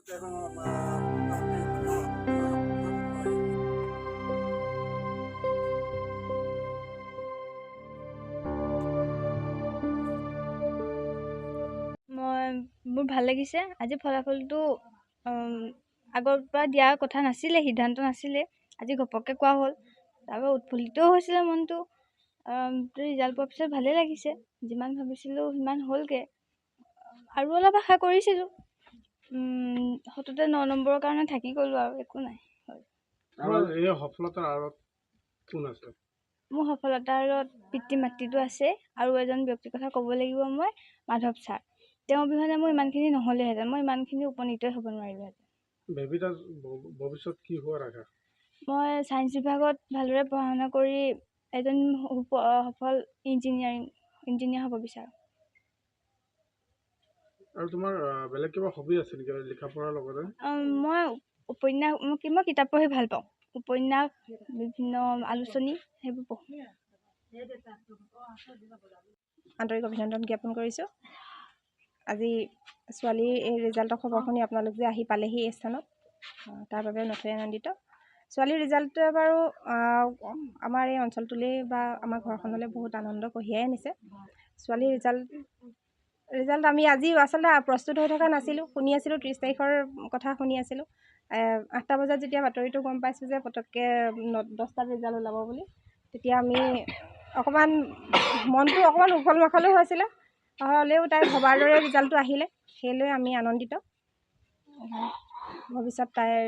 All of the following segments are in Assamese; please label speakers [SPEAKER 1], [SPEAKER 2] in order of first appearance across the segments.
[SPEAKER 1] মোৰ ভাল লাগিছে আজি ফলাফলটো আগৰ পৰা দিয়াৰ কথা নাছিলে, সিদ্ধান্ত নাছিলে, আজি ঘপককৈ কোৱা হ'ল। তাৰপৰা উৎফুল্লিতও হৈছিলে মনটো। ৰিজাল্ট পোৱাৰ পিছত ভালেই লাগিছে, যিমান ভাবিছিলোঁ সিমান হ'লগৈ। আৰু অলপ আশা কৰিছিলোঁ, সততে 9 নম্বৰৰ কাৰণে থাকি গ'লোঁ আৰু একো নাই। মোৰ সফলতাৰ আঁৰত পিতৃ মাতৃটো আছে, আৰু এজন ব্যক্তিৰ কথা ক'ব লাগিব মই, মাধৱ ছাৰ। তেওঁ অবিহনে মোৰ ইমানখিনি নহ'লেহেঁতেন, মই ইমানখিনি উপনীতই হ'ব নোৱাৰিলোঁহেঁতেন।
[SPEAKER 2] ভৱিষ্যত কি হোৱাৰ আশা?
[SPEAKER 1] মই ছায়েন্স বিভাগত ভালদৰে পঢ়া শুনা কৰি এজন সফল ইঞ্জিনিয়াৰ হ'ব বিচাৰোঁ।
[SPEAKER 2] আৰু তোমাৰ বেলেগ কিবা হবি আছে নেকি লিখা পঢ়াৰ লগতে?
[SPEAKER 1] মই কিতাপ পঢ়ি ভাল পাওঁ। উপন্যাস, বিভিন্ন আলোচনী সেইবোৰ পঢ়োঁ।
[SPEAKER 3] আন্তৰিক অভিনন্দন জ্ঞাপন কৰিছোঁ। আজি ছোৱালীৰ এই ৰিজাল্টৰ খবৰ শুনি আপোনালোক যে আহি পালেহি এই স্থানত, তাৰ বাবে নথৈ আনন্দিত। ছোৱালীৰ ৰিজাল্টটোৱে বাৰু আমাৰ এই অঞ্চলটোলৈ বা আমাৰ ঘৰখনলৈ বহুত আনন্দ কঢ়িয়াই আনিছে। ছোৱালীৰ ৰিজাল্ট আমি আজি আচলতে প্ৰস্তুত হৈ থকা নাছিলোঁ, শুনি আছিলোঁ 30 তাৰিখৰ কথা শুনি আছিলোঁ। 8টা বজাত যেতিয়া বাতৰিটো গম পাইছোঁ যে পটককৈ 10টাত ৰিজাল্ট ওলাব বুলি, তেতিয়া আমি অকণমান মনটো অকণমান উখল মাখলো হৈছিলে, হ'লেও তাই ভবাৰ দৰে ৰিজাল্টটো আহিলে, সেইলৈ আমি আনন্দিত। ভৱিষ্যত তাইৰ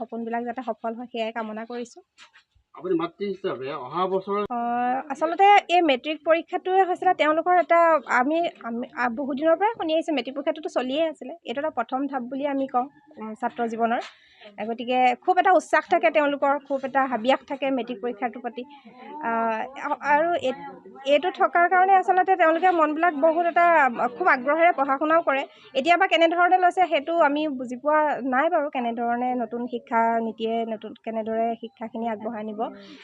[SPEAKER 3] সপোনবিলাক যাতে সফল হয় সেয়াই কামনা কৰিছোঁ।
[SPEAKER 2] আপুনি মাতৃ হিচাপে অহা বছৰ
[SPEAKER 3] আচলতে এই মেট্ৰিক পৰীক্ষাটোৱে হৈছিলে তেওঁলোকৰ এটা আমি বহুত দিনৰ পৰাই শুনি আহিছোঁ, মেট্ৰিক পৰীক্ষাটোতো চলিয়ে আছিলে, এইটো এটা প্ৰথম ধাপ বুলি আমি কওঁ ছাত্ৰ জীৱনৰ। গতিকে খুব এটা উৎসাহ থাকে তেওঁলোকৰ, খুব এটা হাবিয়াস থাকে মেট্ৰিক পৰীক্ষাটোৰ প্ৰতি। আৰু এইটো থকাৰ কাৰণে আচলতে তেওঁলোকে মনবিলাক বহুত এটা খুব আগ্ৰহেৰে পঢ়া শুনাও কৰে। এতিয়া বা কেনেধৰণে লৈছে সেইটো আমি বুজি পোৱা নাই বাৰু, কেনেধৰণে নতুন শিক্ষা নীতিয়ে কেনেদৰে শিক্ষাখিনি আগবঢ়াই নিব।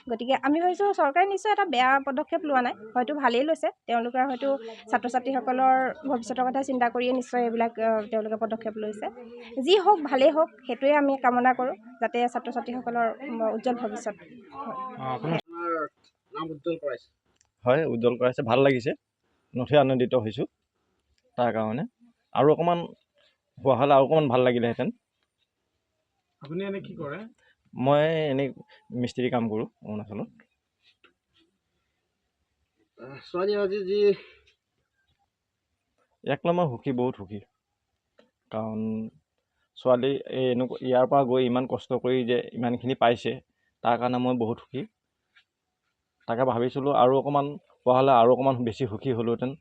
[SPEAKER 3] গতিকে আমি ভাবিছোঁ চৰকাৰে নিশ্চয় এটা বেয়া পদক্ষেপ লোৱা নাই, হয়তো ভালেই লৈছে। তেওঁলোকে হয়তো ছাত্ৰ ছাত্ৰীসকলৰ ভৱিষ্যতৰ কথা চিন্তা কৰিয়ে নিশ্চয় এইবিলাক তেওঁলোকে পদক্ষেপ লৈছে। যি হওক ভালেই হওক, সেইটোৱে আমি কামনা কৰোঁ, যাতে ছাত্ৰ ছাত্ৰীসকলৰ উজ্জ্বল ভৱিষ্যত হয়।
[SPEAKER 2] নাম উজ্জ্বল কৰাইছে।
[SPEAKER 4] হয়, উজ্জ্বল কৰাইছে, ভাল লাগিছে, নথৈ আনন্দিত হৈছোঁ তাৰ কাৰণে। আৰু অকণমান হোৱা হ'লে আৰু অকণমান ভাল লাগিলেহেঁতেন।
[SPEAKER 2] আপুনি এনে কি কৰে?
[SPEAKER 4] মই এনেই মিস্ত্ৰী কাম কৰোঁ অৰুণাচলত।
[SPEAKER 2] ছোৱালী আজি যি
[SPEAKER 4] মই সুখী, বহুত সুখী। কাৰণ ছোৱালী ইয়াৰ পৰা গৈ ইমান কষ্ট কৰি যে ইমানখিনি পাইছে, তাৰ কাৰণে মই বহুত সুখী। তাকে ভাবিছিলোঁ আৰু অকণমান পোৱা হ'লে আৰু অকণমান বেছি সুখী হ'লোহেঁতেন।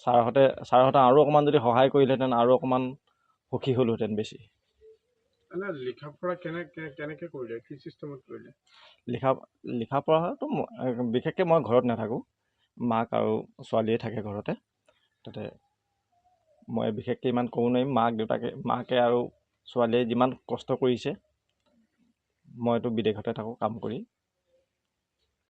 [SPEAKER 4] ছাৰহঁতে আৰু অকণমান যদি সহায় কৰিলেহেঁতেন আৰু অকণমান সুখী হ'লোহেঁতেন বেছি।
[SPEAKER 2] লিখা পঢ়া কেনেকৈ কৰিলে, কি চিষ্টেমত কৰিলে?
[SPEAKER 4] লিখা পঢ়াটো বিশেষকৈ মই ঘৰত নাথাকোঁ, মাক আৰু ছোৱালীয়ে থাকে ঘৰতে। তাতে মই বিশেষকৈ ইমান ক'ব নোৱাৰিম। মাকে আৰু ছোৱালীয়ে যিমান কষ্ট কৰিছে, মইতো বিদেশতে থাকোঁ কাম কৰি।